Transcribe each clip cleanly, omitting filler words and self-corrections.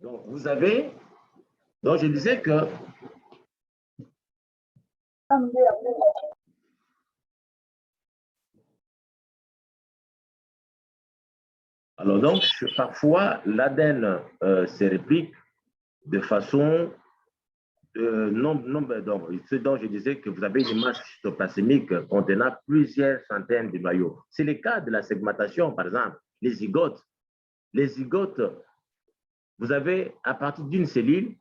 Donc, vous avez, donc je disais que alors donc, parfois, l'ADN se réplique de façon ce dont je disais que vous avez une masse cytoplasmique contenant plusieurs centaines de noyaux. C'est le cas de la segmentation, par exemple, les zygotes. Les zygotes, vous avez à partir d'une cellule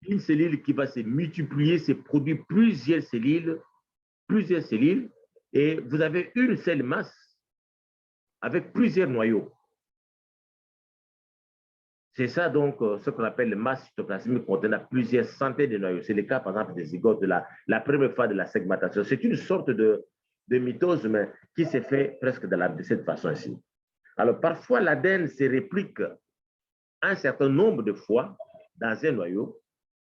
qui va se multiplier, se produire plusieurs cellules, et vous avez une seule masse avec plusieurs noyaux. C'est ça donc ce qu'on appelle le masse cytoplasmique contenant plusieurs centaines de noyaux. C'est le cas par exemple des zygotes de la première phase de la segmentation. C'est une sorte de mitose mais qui se fait presque de cette façon-ci. Alors parfois l'ADN se réplique un certain nombre de fois dans un noyau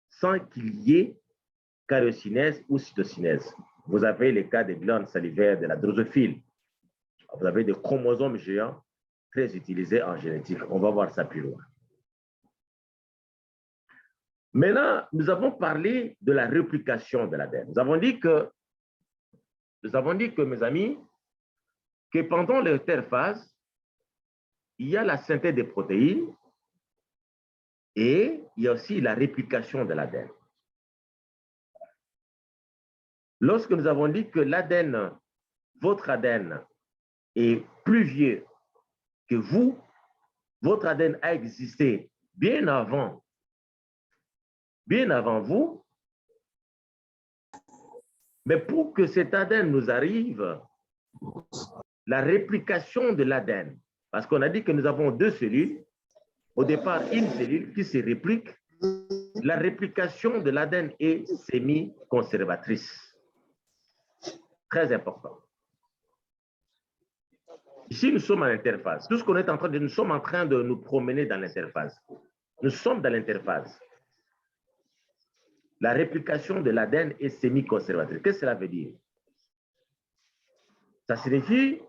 sans qu'il y ait karyocinèse ou cytocinèse. Vous avez les cas des glandes salivaires de la drosophile. Vous avez des chromosomes géants très utilisés en génétique. On va voir ça plus loin. Maintenant, nous avons parlé de la réplication de l'ADN. Nous avons dit que, mes amis, que pendant l'interphase, il y a la synthèse des protéines et il y a aussi la réplication de l'ADN. Lorsque nous avons dit que l'ADN, votre ADN, est plus vieux que vous, votre ADN a existé bien avant vous, mais pour que cet ADN nous arrive, la réplication de l'ADN, parce qu'on a dit que nous avons deux cellules, au départ une cellule qui se réplique, la réplication de l'ADN est semi-conservatrice. Très important. Ici, nous sommes à l'interface. Tout ce qu'on est en train de, nous sommes en train de nous promener dans l'interface. Nous sommes dans l'interface. La réplication de l'ADN est semi-conservatrice. Qu'est-ce que cela veut dire? Ça signifie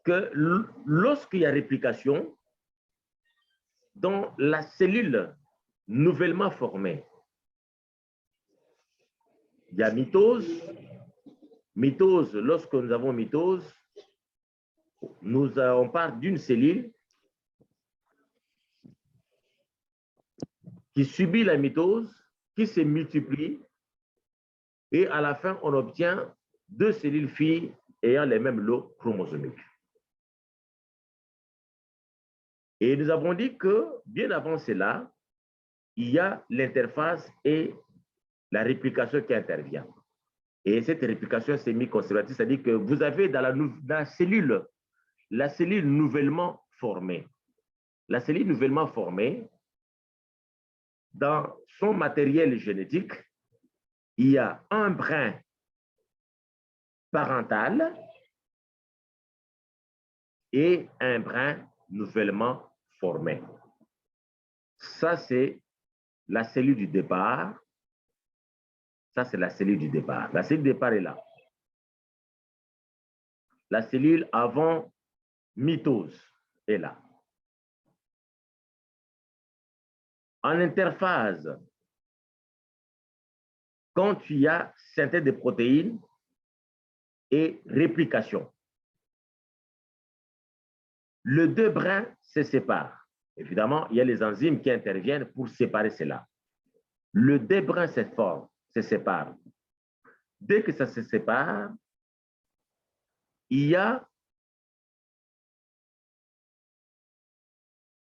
que lorsqu'il y a réplication, dans la cellule nouvellement formée, il y a mitose. Mitose, lorsque nous avons mitose, on part d'une cellule qui subit la mitose, qui se multiplie, et à la fin, on obtient deux cellules filles ayant les mêmes lots chromosomiques. Et nous avons dit que, bien avant cela, il y a l'interface et la réplication qui intervient. Et cette réplication semi-conservatrice, c'est-à-dire que vous avez dans la cellule nouvellement formée. La cellule nouvellement formée, dans son matériel génétique, il y a un brin parental et un brin nouvellement formé. Ça, c'est la cellule du départ. Ça, c'est la cellule du départ. La cellule du départ est là. La cellule avant mitose est là. En interphase, quand il y a synthèse de protéines et réplication, les deux brins se séparent. Évidemment, il y a les enzymes qui interviennent pour séparer cela. Les deux brins se forment, se séparent. Dès que ça se sépare, il y a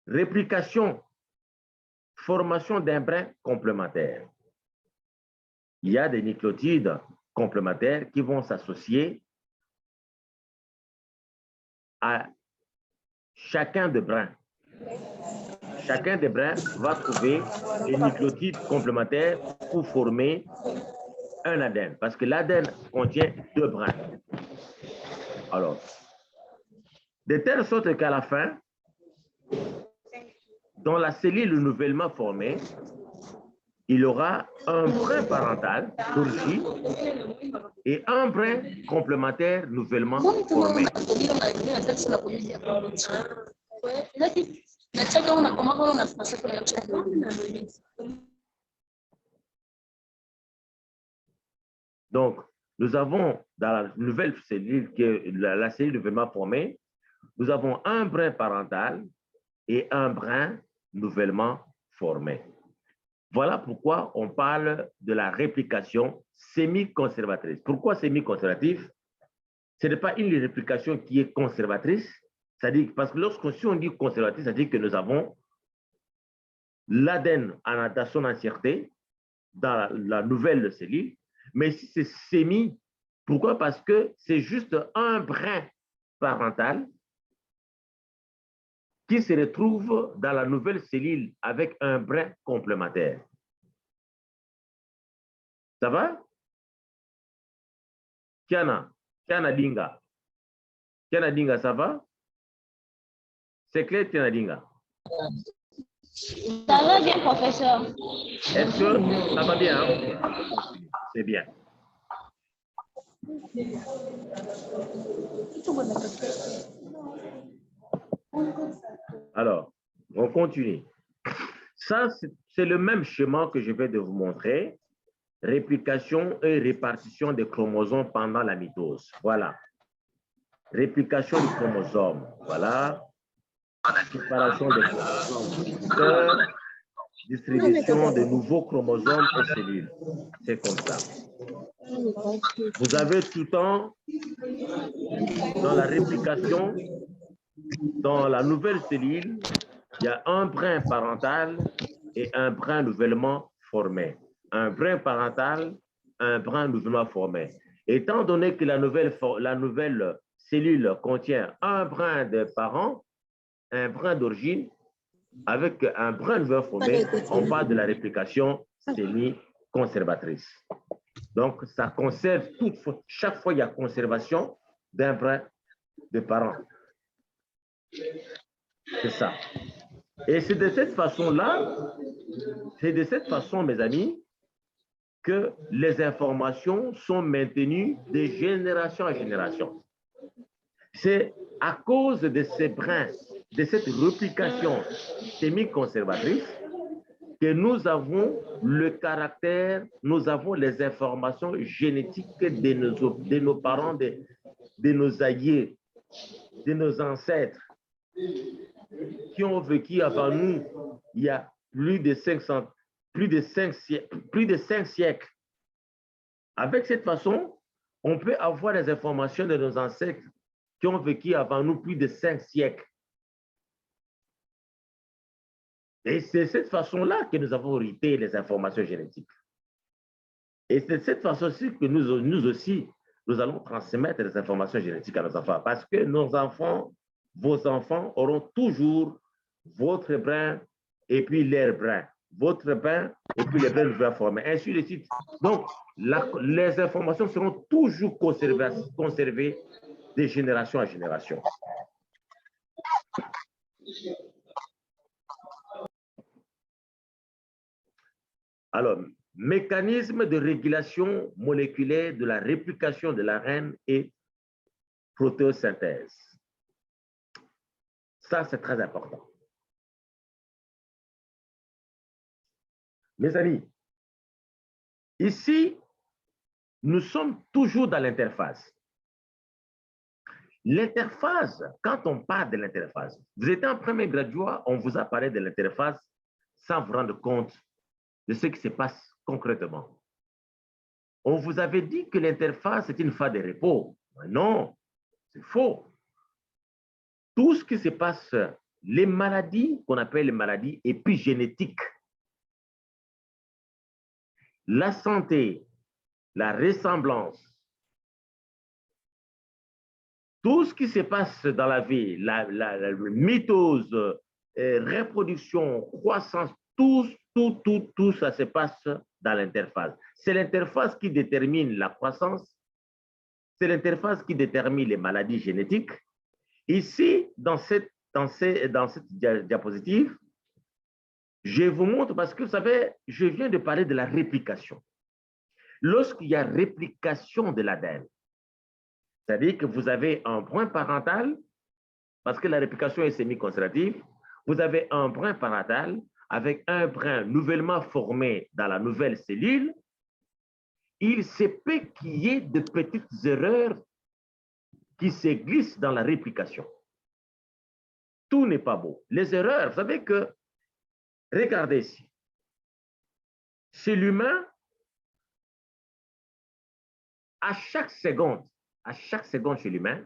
réplication, formation d'un brin complémentaire. Il y a des nucléotides complémentaires qui vont s'associer à chacun des brins. Chacun des brins va trouver des nucléotides complémentaires pour former un ADN, parce que l'ADN contient deux brins. Alors, de telle sorte qu'à la fin, dans la cellule nouvellement formée, il y aura un brin parental d'origine et un brin complémentaire nouvellement formé. Donc, nous avons dans la nouvelle cellule, qui est la cellule nouvellement formée, nous avons un brin parental et un brin nouvellement formé. Voilà pourquoi on parle de la réplication semi-conservatrice. Pourquoi semi-conservative? Ce n'est pas une réplication qui est conservatrice, c'est-à-dire parce que si on dit conservatrice, c'est-à-dire que nous avons l'ADN dans son entièreté dans la nouvelle cellule, mais si c'est semi, pourquoi? Parce que c'est juste un brin parental qui se retrouve dans la nouvelle cellule avec un brin complémentaire. Ça va? Kiana Dinga. Kiana Dinga, ça va? C'est clair, Kiana Dinga? Ça va bien, professeur. Est-ce que ça va bien? Hein? C'est bien. Alors, on continue. Ça, c'est le même schéma que je vais de vous montrer. Réplication et répartition des chromosomes pendant la mitose. Voilà. Réplication des chromosomes. Voilà. Séparation des chromosomes. Distribution de nouveaux chromosomes aux cellules. C'est comme ça. Vous avez tout le temps, dans la réplication, dans la nouvelle cellule, il y a un brin parental et un brin nouvellement formé. Un brin parental, un brin nouvellement formé. Étant donné que la nouvelle cellule contient un brin de parent, un brin d'origine, avec un brin nouvellement formé, on parle de la réplication semi-conservatrice. Donc, ça conserve chaque fois il y a conservation d'un brin de parent. C'est ça. Et c'est de cette façon-là, c'est de cette façon, mes amis, que les informations sont maintenues de génération en génération. C'est à cause de ces brins, de cette réplication semi-conservatrice, que nous avons le caractère, nous avons les informations génétiques de nos parents, de nos aïeux, de nos ancêtres, qui ont vécu avant nous il y a plus de 5 siècles. Avec cette façon, on peut avoir les informations de nos ancêtres qui ont vécu avant nous plus de 5 siècles. Et c'est de cette façon-là que nous avons hérité les informations génétiques. Et c'est de cette façon-ci que nous aussi, nous allons transmettre les informations génétiques à nos enfants. Parce que nos enfants, vos enfants auront toujours votre brin et puis leur brin. Votre brin et puis les brins vont former. Ainsi de suite. Donc, les informations seront toujours conservées de génération à génération. Alors, mécanisme de régulation moléculaire de la réplication de l'ARN et protéosynthèse. Ça, c'est très important. Mes amis, ici, nous sommes toujours dans l'interface. L'interface, quand on parle de l'interface, vous étiez en premier graduat, on vous a parlé de l'interface sans vous rendre compte de ce qui se passe concrètement. On vous avait dit que l'interface est une phase de repos. Mais non, c'est faux. Tout ce qui se passe, les maladies qu'on appelle les maladies épigénétiques, la santé, la ressemblance, tout ce qui se passe dans la vie, la mitose, reproduction, croissance, tout ça se passe dans l'interface. C'est l'interface qui détermine la croissance, c'est l'interface qui détermine les maladies génétiques. Ici, dans cette diapositive, je vous montre parce que vous savez, je viens de parler de la réplication. Lorsqu'il y a réplication de l'ADN, c'est-à-dire que vous avez un point parental parce que la réplication est semi-conservative, vous avez un brin pariétal avec un brin nouvellement formé dans la nouvelle cellule. Il se peut qu'il y ait de petites erreurs qui se glissent dans la réplication. Tout n'est pas beau. Les erreurs, vous savez que, regardez ici, chez l'humain, à chaque seconde chez l'humain,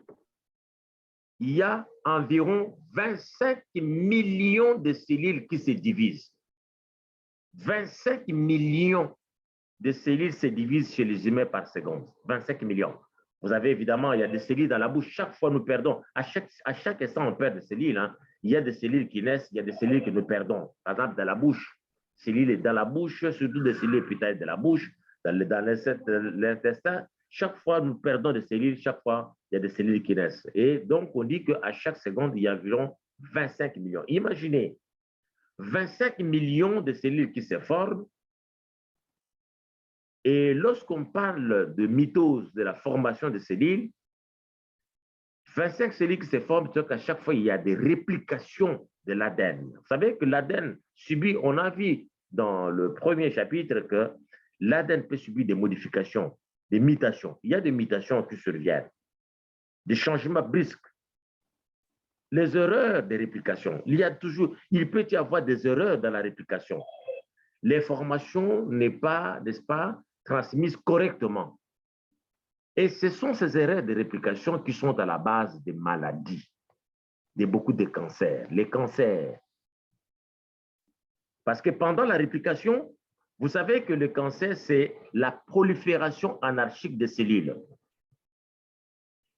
il y a environ 25 millions de cellules qui se divisent. 25 millions de cellules se divisent chez les humains par seconde. 25 millions. Vous avez évidemment, il y a des cellules dans la bouche. Chaque fois, nous perdons. À chaque instant, on perd des cellules. Hein. Il y a des cellules qui naissent, il y a des cellules que nous perdons. Par exemple, dans la bouche, cellules dans la bouche, surtout des cellules épithéliales de la bouche, dans l'intestin. Chaque fois, nous perdons des cellules. Chaque fois, il y a des cellules qui naissent. Et donc, on dit qu'à chaque seconde, il y a environ 25 millions. Imaginez, 25 millions de cellules qui se forment. Et lorsqu'on parle de mitose, de la formation de cellules, 25 cellules qui se forment, c'est qu'à chaque fois, il y a des réplications de l'ADN. Vous savez que l'ADN subit, on a vu dans le premier chapitre que l'ADN peut subir des modifications, des mutations. Il y a des mutations qui surviennent, des changements brusques. Les erreurs de réplication, il peut y avoir des erreurs dans la réplication. L'information n'est pas, n'est-ce pas, transmises correctement. Et ce sont ces erreurs de réplication qui sont à la base des maladies, de beaucoup de cancers. Les cancers. Parce que pendant la réplication, vous savez que le cancer, c'est la prolifération anarchique des cellules.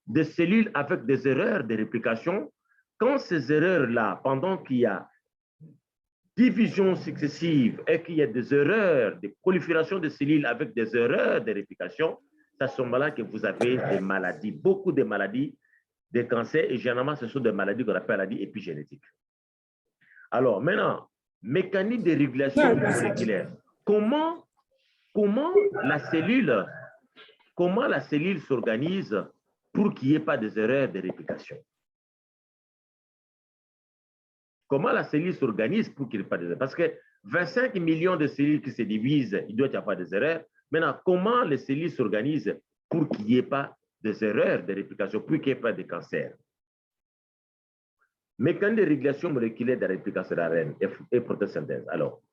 Des cellules avec des erreurs de réplication. Quand ces erreurs-là, pendant qu'il y a division successive et qu'il y a des erreurs de prolifération de cellules avec des erreurs de réplication, c'est à ce moment-là que vous avez des maladies, beaucoup de maladies, des cancers, et généralement, ce sont des maladies qu'on appelle maladies épigénétiques. Alors, maintenant, mécanisme de régulation moléculaire. Comment la cellule s'organise pour qu'il n'y ait pas des erreurs de réplication? Comment la cellule s'organise pour qu'il n'y ait pas des erreurs? Parce que 25 millions de cellules qui se divisent, il doit y avoir des erreurs. Maintenant, comment les cellules s'organisent pour qu'il n'y ait pas des erreurs de réplication, pour qu'il n'y ait pas de cancer? Mécanisme de régulation moléculaire de la réplication d'ARN et photosynthèse. Alors,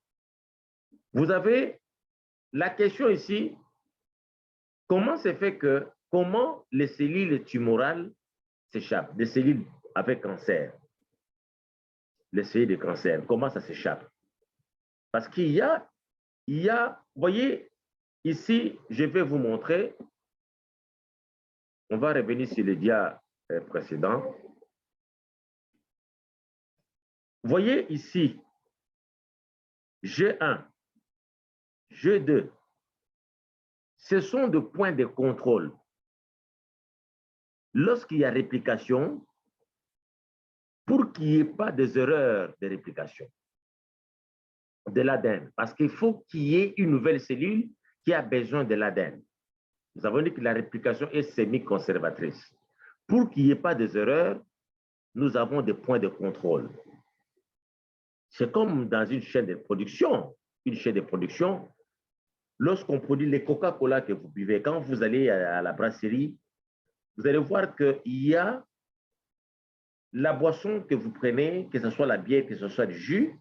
vous avez la question ici, comment les cellules tumorales s'échappent, des cellules avec cancer? Les cellules de cancer, comment ça s'échappe? Parce qu'il y a, vous voyez, ici, je vais vous montrer, on va revenir sur le dia précédent. Vous voyez ici, G1, G2, ce sont des points de contrôle. Lorsqu'il y a réplication, pour qu'il n'y ait pas des erreurs de réplication de l'ADN, parce qu'il faut qu'il y ait une nouvelle cellule qui a besoin de l'ADN. Nous avons dit que la réplication est semi-conservatrice. Pour qu'il n'y ait pas des erreurs, nous avons des points de contrôle. C'est comme dans une chaîne de production. Une chaîne de production, lorsqu'on produit les Coca-Cola que vous buvez, quand vous allez à la brasserie, vous allez voir qu'il y a la boisson que vous prenez, que ce soit la bière, que ce soit du jus,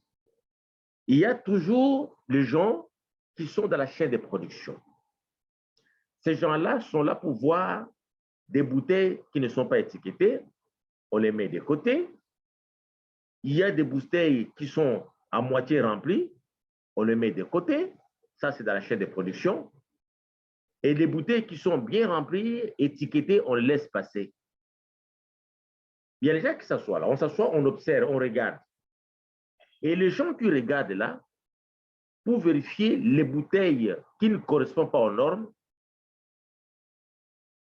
il y a toujours les gens qui sont dans la chaîne de production. Ces gens-là sont là pour voir des bouteilles qui ne sont pas étiquetées, on les met de côté. Il y a des bouteilles qui sont à moitié remplies, on les met de côté. Ça, c'est dans la chaîne de production. Et les bouteilles qui sont bien remplies, étiquetées, on les laisse passer. Il y a les gens qui s'assoient là. On s'assoit, on observe, on regarde. Et les gens qui regardent là, pour vérifier les bouteilles qui ne correspondent pas aux normes,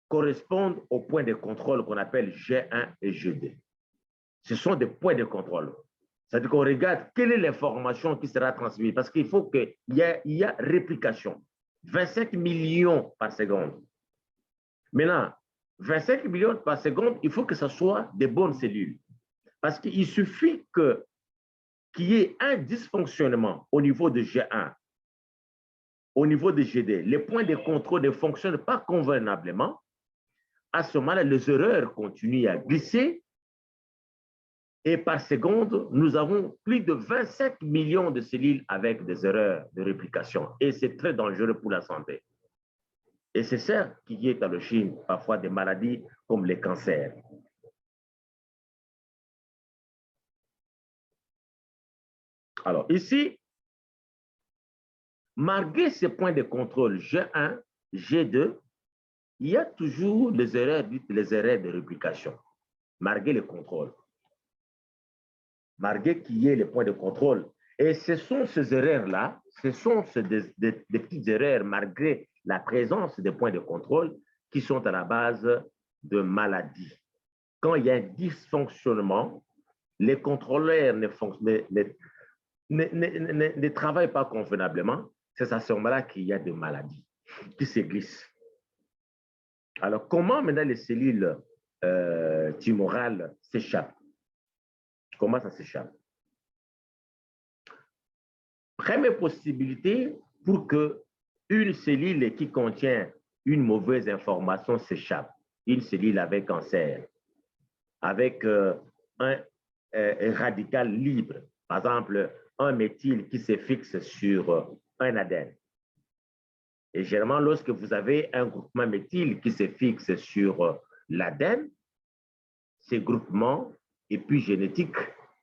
correspondent aux points de contrôle qu'on appelle G1 et G2. Ce sont des points de contrôle. C'est-à-dire qu'on regarde quelle est l'information qui sera transmise. Parce qu'il faut qu'il y ait réplication. 25 millions par seconde. Maintenant, 25 millions par seconde, il faut que ce soit des bonnes cellules. Parce qu'il suffit qu'il y ait un dysfonctionnement au niveau de G1, au niveau de GD. Les points de contrôle ne fonctionnent pas convenablement. À ce moment-là, les erreurs continuent à glisser. Et par seconde, nous avons plus de 27 millions de cellules avec des erreurs de réplication. Et c'est très dangereux pour la santé. Et c'est ça qui est à l'origine parfois des maladies comme les cancers. Alors ici, malgré ces points de contrôle G1, G2, il y a toujours les erreurs dites les erreurs de réplication, malgré le contrôle. Malgré qu'il y ait les points de contrôle. Et ce sont ces erreurs-là, ce sont des petites erreurs, malgré la présence des points de contrôle, qui sont à la base de maladies. Quand il y a un dysfonctionnement, les contrôleurs ne travaillent pas convenablement, c'est à ce moment-là qu'il y a des maladies qui se glissent. Alors, comment maintenant les cellules tumorales s'échappent? Comment ça s'échappe? Première possibilité pour qu'une cellule qui contient une mauvaise information s'échappe, une cellule avec cancer, avec un radical libre, par exemple, un méthyle qui se fixe sur un ADN. Et généralement, lorsque vous avez un groupement méthyle qui se fixe sur l'ADN, ces groupements épigénétiques,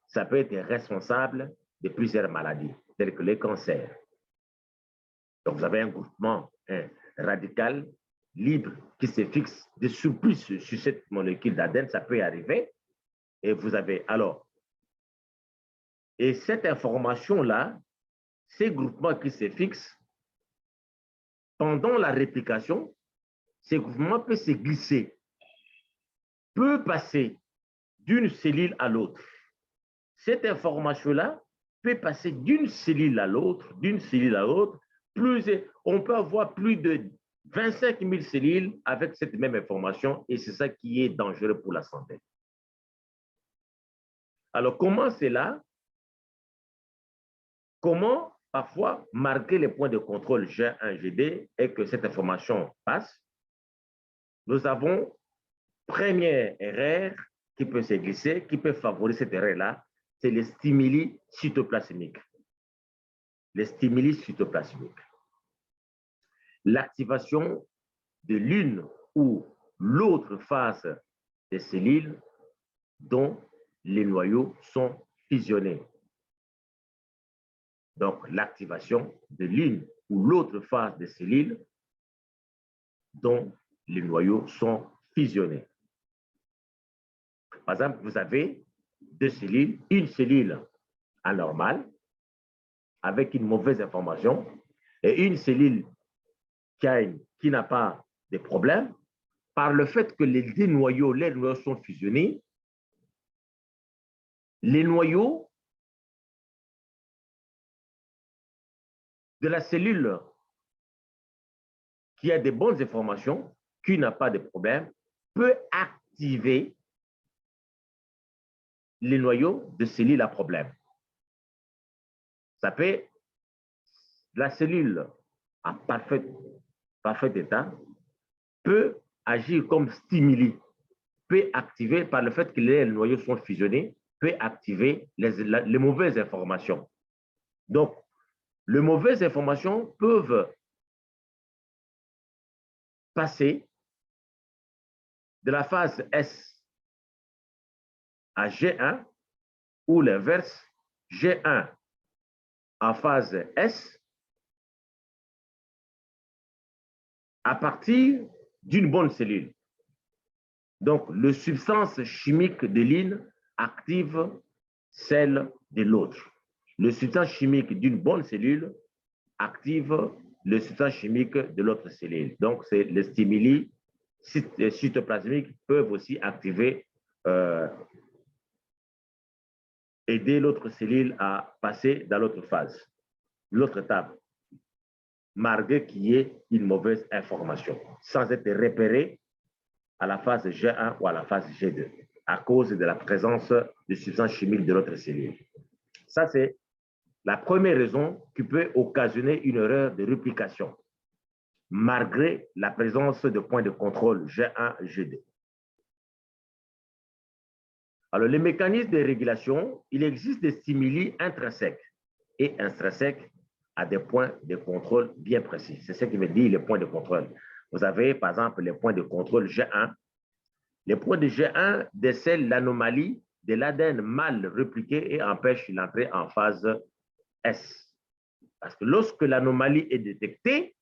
ça peut être responsable de plusieurs maladies, telles que les cancers. Donc, vous avez un groupement radical libre qui se fixe de surplus sur cette molécule d'ADN, ça peut y arriver. Et vous avez alors, et cette information-là, ces groupements qui se fixent, pendant la réplication, ces groupements peuvent se glisser, peuvent passer d'une cellule à l'autre. Cette information-là peut passer d'une cellule à l'autre, on peut avoir plus de 25 000 cellules avec cette même information et c'est ça qui est dangereux pour la santé. Alors, comment c'est là? Comment parfois marquer les points de contrôle G1, GD et que cette information passe? Nous avons première erreur qui peut se glisser, qui peut favoriser cette erreur-là, c'est les stimuli cytoplasmiques. Les stimuli cytoplasmiques. L'activation de l'une ou l'autre phase des cellules dont les noyaux sont fusionnés. Donc, l'activation de l'une ou l'autre phase des cellules dont les noyaux sont fusionnés. Par exemple, vous avez deux cellules, une cellule anormale avec une mauvaise information et une cellule qui n'a pas de problème. Par le fait que les noyaux sont fusionnés, les noyaux de la cellule qui a de bonnes informations, qui n'a pas de problème, peut activer les noyaux de cellules à problème. Ça peut, la cellule à parfait état peut agir comme stimuli, peut activer par le fait que les noyaux sont fusionnés, peut activer les mauvaises informations. Donc, les mauvaises informations peuvent passer de la phase S à G1 ou l'inverse, G1 en phase S à partir d'une bonne cellule. Donc, la substance chimique de l'une active celle de l'autre. La substance chimique d'une bonne cellule active le substance chimique de l'autre cellule. Donc, les stimuli cytoplasmiques peuvent aussi activer, aider l'autre cellule à passer dans l'autre phase, l'autre étape, malgré qu'il y ait une mauvaise information, sans être repéré à la phase G1 ou à la phase G2. à cause de la présence de substances chimiques de l'autre cellule. Ça, c'est la première raison qui peut occasionner une erreur de réplication, malgré la présence de points de contrôle G1 et G2. Alors, les mécanismes de régulation, il existe des stimuli intrinsèques et extrinsèques à des points de contrôle bien précis. C'est ce qui veut dire les points de contrôle. Vous avez, par exemple, les points de contrôle G1. Les points de G1 décèlent l'anomalie de l'ADN mal répliqué et empêchent l'entrée en phase S. Parce que lorsque l'anomalie est détectée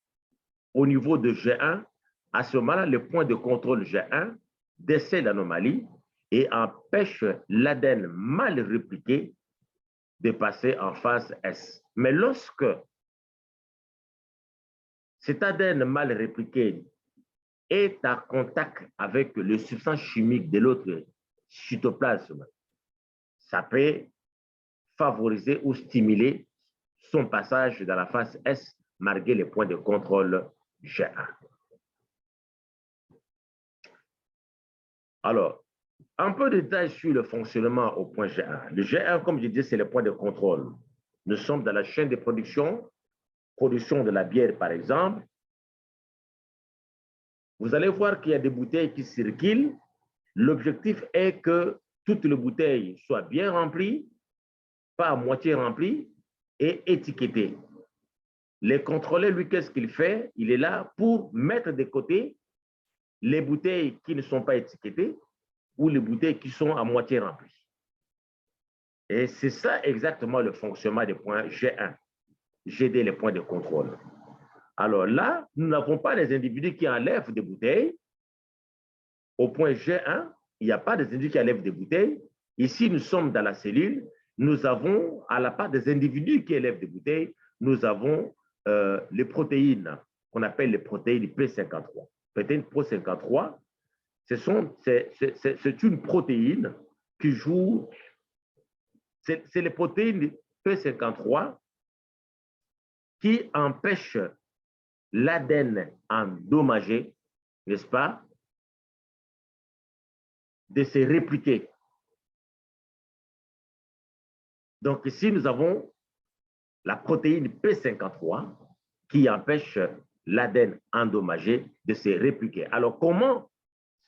au niveau de G1, à ce moment-là, le point de contrôle G1 décèle l'anomalie et empêche l'ADN mal répliqué de passer en phase S. Mais lorsque cet ADN mal répliqué est en contact avec les substances chimiques de l'autre cytoplasme, ça peut favoriser ou stimuler son passage dans la phase S malgré les points de contrôle G1. Alors, un peu de détails sur le fonctionnement au point G1. Le G1, comme je disais, c'est le point de contrôle. Nous sommes dans la chaîne de production de la bière, par exemple. Vous allez voir qu'il y a des bouteilles qui circulent. L'objectif est que toutes les bouteilles soient bien remplies, pas à moitié remplies, et étiquetées. Le contrôleur, lui, qu'est-ce qu'il fait? Il est là pour mettre de côté les bouteilles qui ne sont pas étiquetées ou les bouteilles qui sont à moitié remplies. Et c'est ça exactement le fonctionnement des points G1, GD, les points de contrôle. Alors là, nous n'avons pas les individus qui enlèvent des bouteilles. Au point G1, il n'y a pas des individus qui enlèvent des bouteilles. Ici, nous sommes dans la cellule. Nous avons, à la part des individus qui enlèvent des bouteilles, nous avons les protéines qu'on appelle les protéines P53. Protéine P53, c'est une protéine qui joue, c'est les protéines P53 qui empêchent l'ADN endommagé, n'est-ce pas, de se répliquer. Donc ici, nous avons la protéine P53 qui empêche l'ADN endommagé de se répliquer. Alors, comment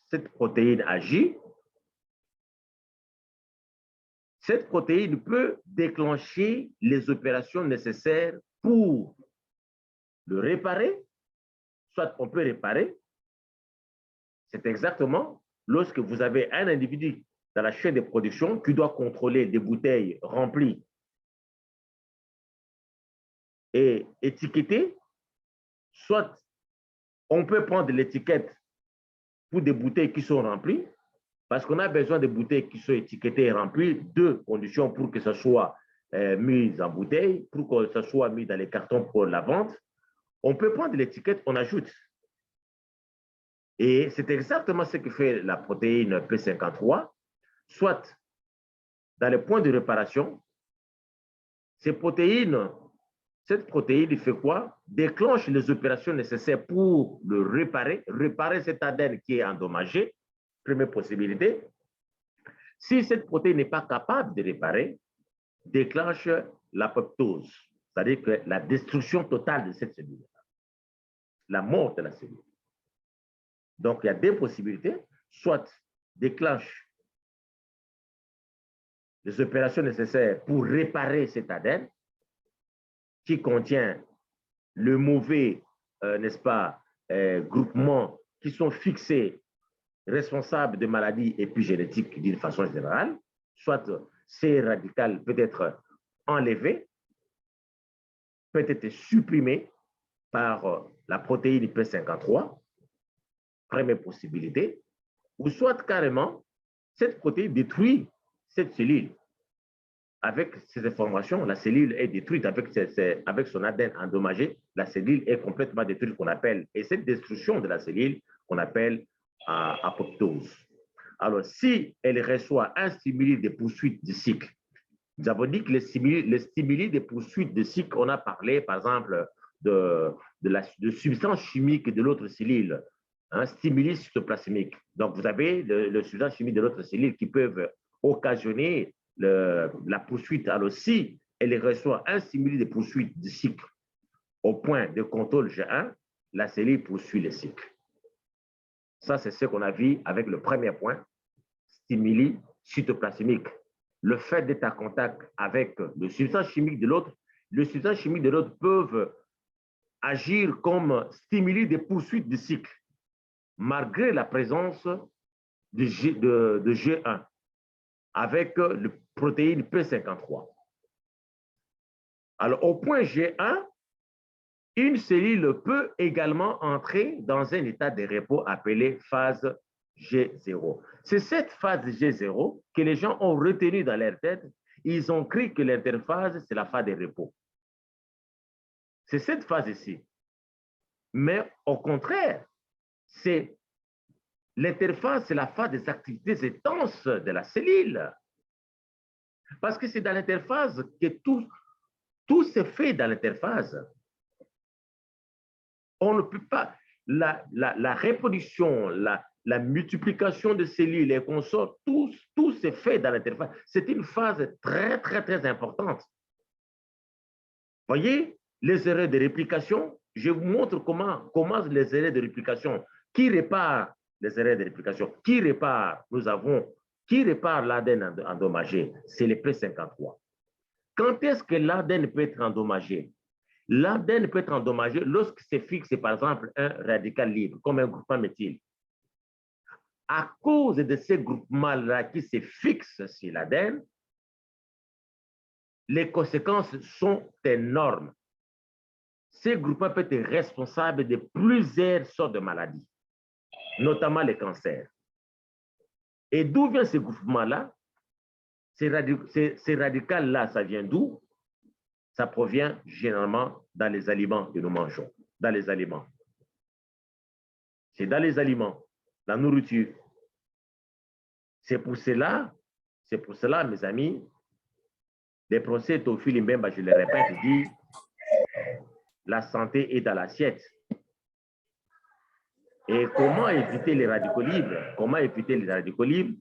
cette protéine agit? Cette protéine peut déclencher les opérations nécessaires pour le réparer, soit on peut réparer. C'est exactement lorsque vous avez un individu dans la chaîne de production qui doit contrôler des bouteilles remplies et étiquetées, soit on peut prendre l'étiquette pour des bouteilles qui sont remplies, parce qu'on a besoin de bouteilles qui sont étiquetées et remplies, deux conditions pour que ce soit mis en bouteille, pour que ce soit mis dans les cartons pour la vente. On peut prendre l'étiquette, on ajoute. Et c'est exactement ce que fait la protéine P53, soit dans les points de réparation, cette protéine fait quoi? Déclenche les opérations nécessaires pour le réparer cet ADN qui est endommagé, première possibilité. Si cette protéine n'est pas capable de réparer, déclenche l'apoptose, c'est-à-dire que la destruction totale de cette cellule, la mort de la cellule. Donc, il y a deux possibilités, soit déclenche les opérations nécessaires pour réparer cet ADN qui contient le mauvais, n'est-ce pas, groupement qui sont fixés responsables de maladies épigénétiques d'une façon générale, soit ces radicales peut être enlevé, peut être supprimé par la protéine P53, première possibilité, ou soit carrément, cette protéine détruit cette cellule. Avec ces informations, la cellule est détruite avec son ADN endommagé, la cellule est complètement détruite qu'on appelle, et cette destruction de la cellule qu'on appelle apoptose. Alors, si elle reçoit un stimuli de poursuite du cycle, nous avons dit que les stimuli de poursuite de cycle, on a parlé par exemple de substances chimiques de l'autre cellule, hein, stimuli cytoplasmiques. Donc, vous avez le substance chimique de l'autre cellule qui peuvent occasionner la poursuite. Alors, si elle reçoit un stimuli de poursuite du cycle au point de contrôle G1, la cellule poursuit le cycle. Ça, c'est ce qu'on a vu avec le premier point, stimuli cytoplasmiques. Le fait d'être en contact avec le substance chimique de l'autre, le substance chimique de l'autre peuvent agir comme stimuli de poursuite du cycle, malgré la présence de G1 avec la protéine P53. Alors, au point G1, une cellule peut également entrer dans un état de repos appelé phase G0. C'est cette phase G0 que les gens ont retenu dans leur tête. Ils ont cru que l'interphase, c'est la phase de repos. C'est cette phase ici. Mais au contraire, c'est l'interphase, c'est la phase des activités intenses de la cellule. Parce que c'est dans l'interphase que tout se fait dans l'interphase. On ne peut pas, la reproduction, la multiplication de cellules et consorts, tout se fait dans l'interphase. C'est une phase très, très, très importante. Voyez, les erreurs de réplication, je vous montre comment les erreurs de réplication, qui répare les erreurs de réplication, qui répare, qui répare l'ADN endommagé, c'est le P53. Quand est-ce que l'ADN peut être endommagé? L'ADN peut être endommagé lorsque c'est fixé, par exemple, un radical libre, comme un groupement méthyle. À cause de ces groupements-là qui se fixent sur l'ADN, les conséquences sont énormes. Ces groupements peuvent être responsables de plusieurs sortes de maladies, notamment les cancers. Et d'où vient ce groupement-là? Ces radicales-là, ça vient d'où? Ça provient généralement dans les aliments que nous mangeons, dans les aliments. C'est dans les aliments, la nourriture. C'est pour cela, mes amis, les procès Théophile Mbemba, je le répète, dit la santé est dans l'assiette. Et comment éviter les radicaux libres? Comment éviter les radicaux libres?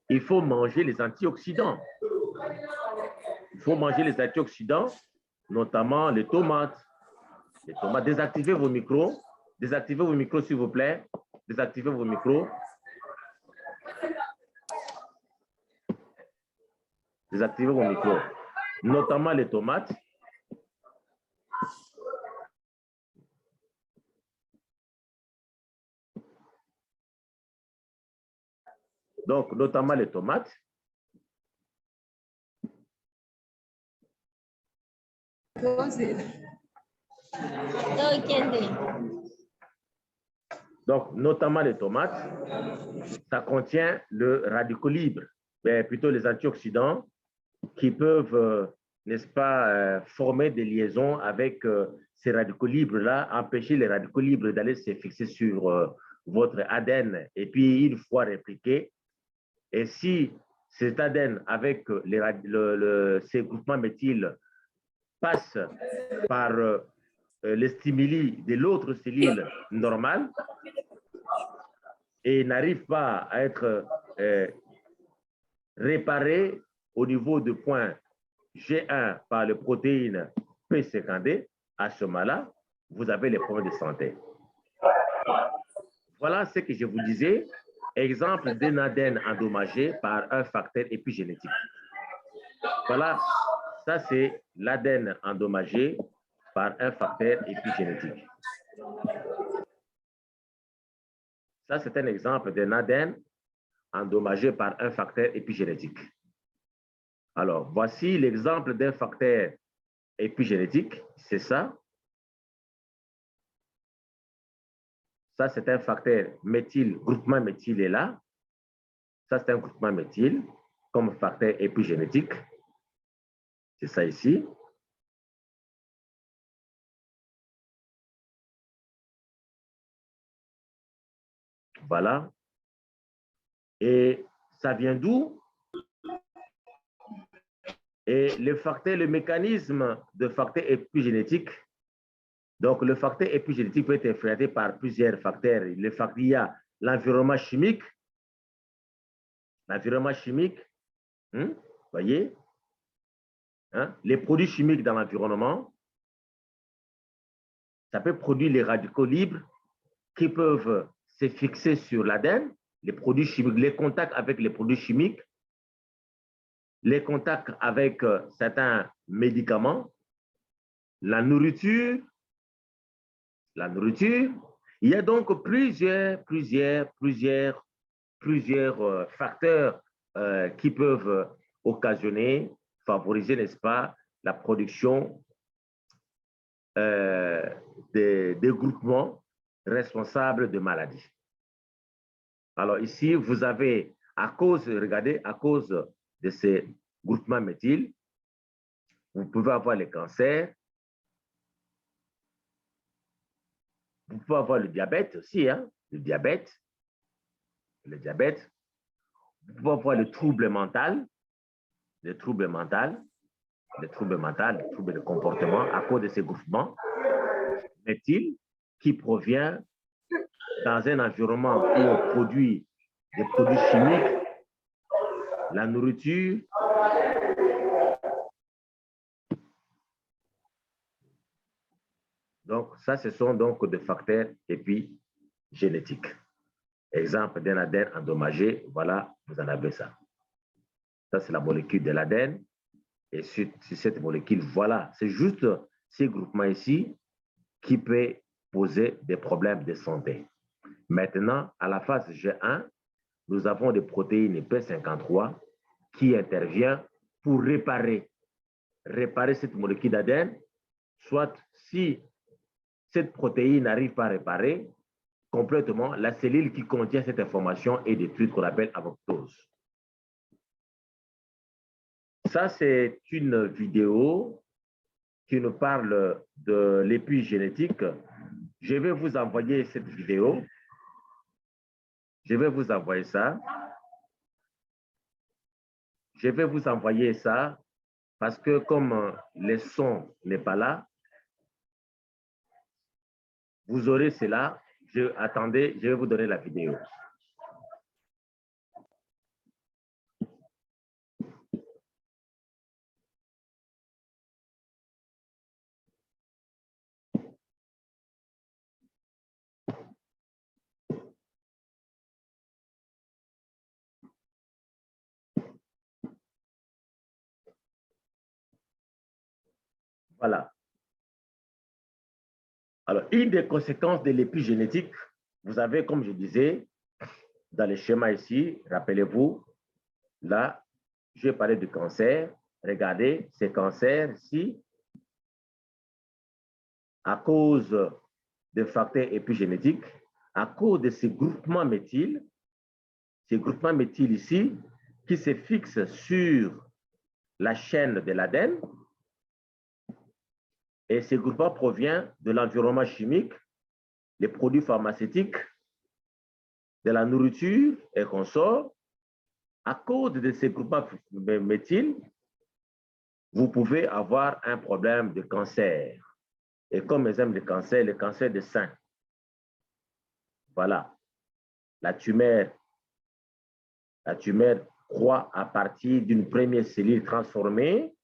Il faut manger les antioxydants. Il faut manger les antioxydants, notamment les tomates. Les tomates. Désactivez vos micros. Désactivez vos micros, s'il vous plaît. Désactivez vos micros. Désactivez vos micros. Notamment les tomates. Donc, notamment les tomates. Donc, notamment les tomates, ça contient le radicaux libre, mais plutôt les antioxydants qui peuvent, n'est-ce pas, former des liaisons avec ces radicaux libres-là, empêcher les radicaux libres d'aller se fixer sur votre ADN. Et puis, une fois répliqué, et si cet ADN avec ces groupements méthyles passe par les stimuli de l'autre cellule normale et n'arrive pas à être réparé au niveau du point G1 par les protéines P50, à ce moment-là, vous avez les problèmes de santé. Voilà ce que je vous disais. Exemple d'un ADN endommagé par un facteur épigénétique. Voilà, ça c'est l'ADN endommagé par un facteur épigénétique. Ça c'est un exemple d'un ADN endommagé par un facteur épigénétique. Alors, voici l'exemple d'un facteur épigénétique, c'est ça. Ça, c'est un facteur méthyle, groupement méthyle est là. Ça, c'est un groupement méthyle comme facteur épigénétique. C'est ça ici. Voilà. Et ça vient d'où? Et le mécanisme de facteur épigénétique, Donc, le facteur épigénétique peut être influencé par plusieurs facteurs. Il y a l'environnement chimique. L'environnement chimique, voyez, les produits chimiques dans l'environnement, ça peut produire les radicaux libres qui peuvent se fixer sur l'ADN, les produits chimiques, les contacts avec les produits chimiques, les contacts avec certains médicaments, la nourriture. Il y a donc plusieurs facteurs qui peuvent occasionner, favoriser, n'est-ce pas, la production des groupements responsables de maladies. Alors ici, vous avez, regardez, à cause de ces groupements méthyl, vous pouvez avoir les cancers, vous pouvez avoir le diabète aussi, le diabète, vous pouvez avoir le trouble mental, les troubles de comportement à cause de ces groupements méthyl qui provient dans un environnement où on produit des produits chimiques, la nourriture, donc ça, ce sont donc des facteurs épigénétiques. Exemple d'un ADN endommagé, voilà, vous en avez ça. Ça, c'est la molécule de l'ADN. Et sur cette molécule, voilà, c'est juste ces groupements ici qui peuvent poser des problèmes de santé. Maintenant, à la phase G1, nous avons des protéines P53 qui interviennent pour réparer cette molécule d'ADN, soit si cette protéine n'arrive pas à réparer complètement, la cellule qui contient cette information est détruite, qu'on appelle apoptose. Ça, c'est une vidéo qui nous parle de l'épigénétique. Je vais vous envoyer cette vidéo. Je vais vous envoyer ça. Je vais vous envoyer ça parce que comme le son n'est pas là, vous aurez cela. Attendez, je vais vous donner la vidéo. Voilà. Alors, une des conséquences de l'épigénétique, vous avez, comme je disais, dans le schéma ici, rappelez-vous, là, je vais parler du cancer. Regardez, ces cancers ici, à cause de facteurs épigénétiques, à cause de ces groupements méthyl ici, qui se fixent sur la chaîne de l'ADN, et ces groupements proviennent de l'environnement chimique, les produits pharmaceutiques, de la nourriture et consorts. À cause de ces groupements méthyl, vous pouvez avoir un problème de cancer. Et comme exemple de cancer, le cancer de sein. Voilà. La tumeur croît à partir d'une première cellule transformée.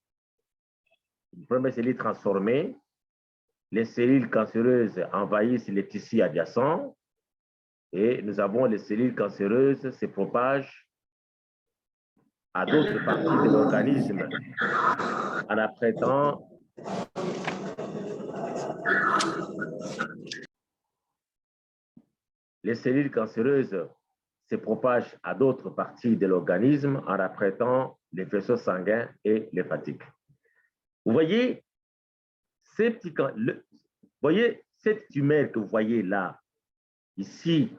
Les cellules cancéreuses envahissent les tissus adjacents et nous avons les cellules cancéreuses se propagent à d'autres parties de l'organisme en apprêtant les cellules cancéreuses se propagent à d'autres parties de l'organisme en apprêtant les vaisseaux sanguins et lymphatiques. Vous voyez, voyez cette tumeur que vous voyez là, ici,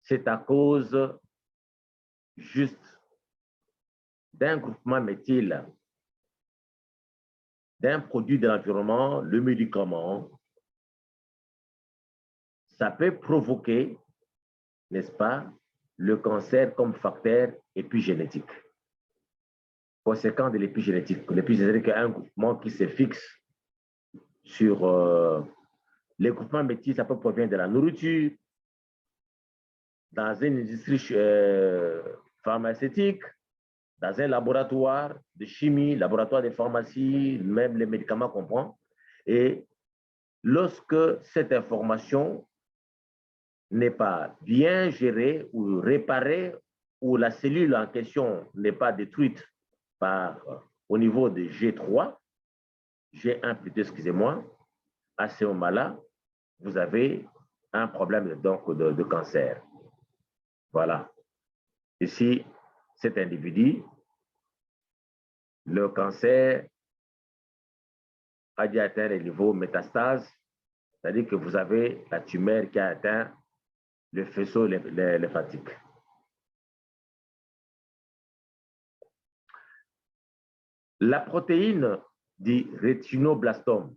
c'est à cause juste d'un groupement méthyl, d'un produit de l'environnement, le médicament. Ça peut provoquer, n'est-ce pas, le cancer comme facteur épigénétique. Conséquent de l'épigénétique. L'épigénétique est un groupement qui se fixe sur les groupements métiers, ça peut provenir de la nourriture, dans une industrie pharmaceutique, dans un laboratoire de chimie, laboratoire de pharmacie, même les médicaments qu'on prend. Et lorsque cette information n'est pas bien gérée ou réparée, ou la cellule en question n'est pas détruite au niveau de G3, G1 plutôt, excusez-moi, à ce moment-là, vous avez un problème donc de cancer. Voilà. Ici, cet individu, le cancer a déjà atteint le niveau métastase, c'est-à-dire que vous avez la tumeur qui a atteint le faisceau lymphatique. La protéine du rétinoblastome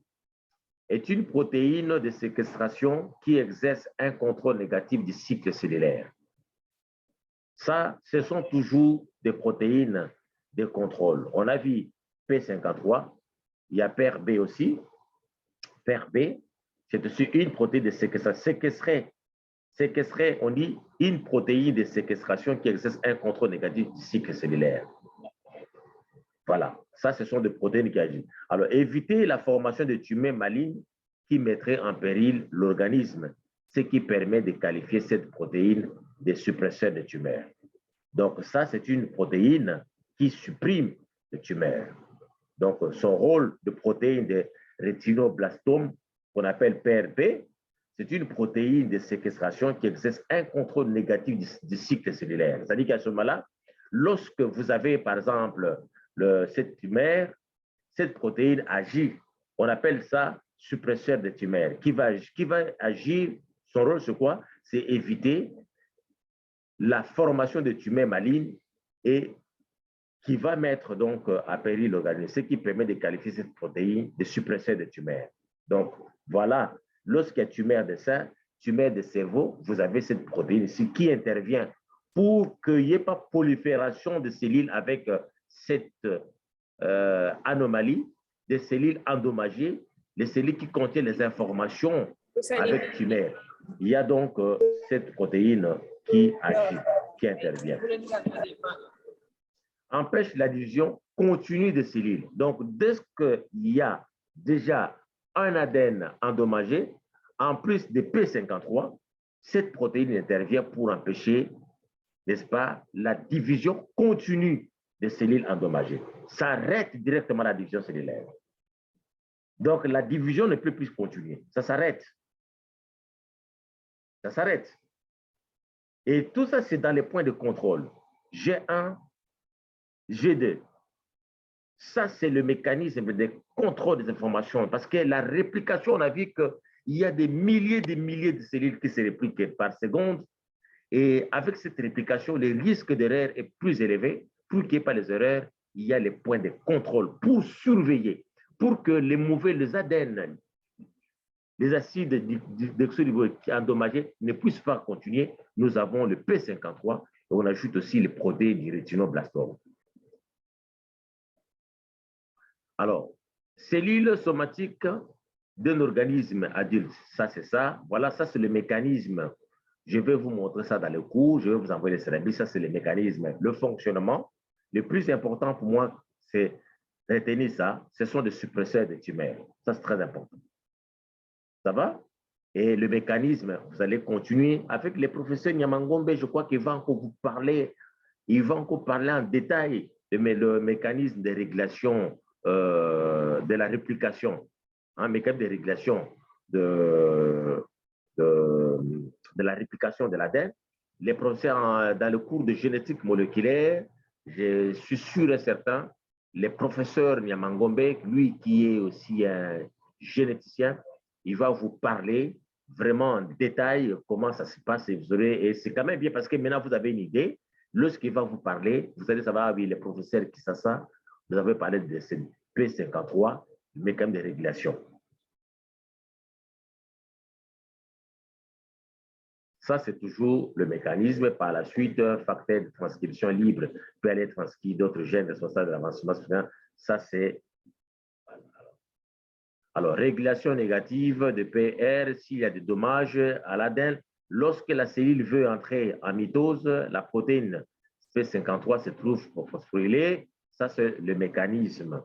est une protéine de séquestration qui exerce un contrôle négatif du cycle cellulaire. Ça, ce sont toujours des protéines de contrôle. On a vu P53, il y a PRB aussi. PRB, c'est aussi une protéine de séquestration. Séquestrer, on dit une protéine de séquestration qui exerce un contrôle négatif du cycle cellulaire. Voilà, ça, ce sont des protéines qui agissent. Alors, éviter la formation de tumeurs malignes qui mettraient en péril l'organisme, ce qui permet de qualifier cette protéine de suppresseur de tumeurs. Donc, ça, c'est une protéine qui supprime les tumeurs. Donc, son rôle de protéine de rétinoblastome, qu'on appelle PRP, c'est une protéine de séquestration qui exerce un contrôle négatif du cycle cellulaire. C'est-à-dire qu'à ce moment-là, lorsque vous avez, par exemple, cette tumeur, cette protéine agit. On appelle ça suppresseur de tumeurs. Qui va agir, son rôle, c'est quoi? C'est éviter la formation de tumeurs malignes et qui va mettre donc à péril l'organisme, ce qui permet de qualifier cette protéine de suppresseur de tumeurs. Donc, voilà, lorsqu'il y a tumeur de sein, tumeur de cerveau, vous avez cette protéine ici qui intervient pour qu'il n'y ait pas prolifération de cellules avec cette anomalie, des cellules endommagées, les cellules qui contiennent les informations avec tumeur. Il y a donc cette protéine qui agit, qui intervient. Empêche la division continue des cellules. Donc, dès qu'il y a déjà un ADN endommagé, en plus de P53, cette protéine intervient pour empêcher, n'est-ce pas, la division continue des cellules endommagées. Ça arrête directement la division cellulaire. Donc, la division ne peut plus continuer. Ça s'arrête. Ça s'arrête. Et tout ça, c'est dans les points de contrôle. G1, G2. Ça, c'est le mécanisme de contrôle des informations. Parce que la réplication, on a vu qu'il y a des milliers de cellules qui se répliquent par seconde. Et avec cette réplication, le risque d'erreur est plus élevé. Pour qu'il n'y ait pas les erreurs, il y a les points de contrôle pour surveiller, pour que les mauvais, les ADN, les acides déoxyribonucléiques endommagés ne puissent pas continuer. Nous avons le P53 et on ajoute aussi les protéines du rétinoblastome. Alors, cellules somatiques d'un organisme adulte, ça c'est ça. Voilà, ça c'est le mécanisme. Je vais vous montrer ça dans le cours, je vais vous envoyer les cérémonies, ça c'est le mécanisme, le fonctionnement. Le plus important pour moi, c'est retenir ça, ce sont des suppresseurs de tumeurs. Ça c'est très important. Ça va? Et le mécanisme, vous allez continuer avec le professeur Nyamangombe, je crois qu'il va encore vous parler, il va encore parler en détail de le mécanisme de régulation de la réplication, un mécanisme de régulation de la réplication de l'ADN. Les professeurs dans le cours de génétique moléculaire, je suis sûr et certain, le professeur Nyamangombe, lui qui est aussi un généticien, il va vous parler vraiment en détail comment ça se passe et c'est quand même bien parce que maintenant vous avez une idée. Lorsqu'il va vous parler, vous allez savoir, oui, les professeurs qui savent ça, vous avez parlé de ce P53, le mécanisme de régulation. Ça, c'est toujours le mécanisme. Par la suite, un facteur de transcription libre peut aller transcrire d'autres gènes responsables de l'avancement. Ça, c'est Alors, régulation négative de PR, s'il y a des dommages à l'ADN, lorsque la cellule veut entrer en mitose, la protéine P53 se trouve phosphorylée. Ça, c'est le mécanisme.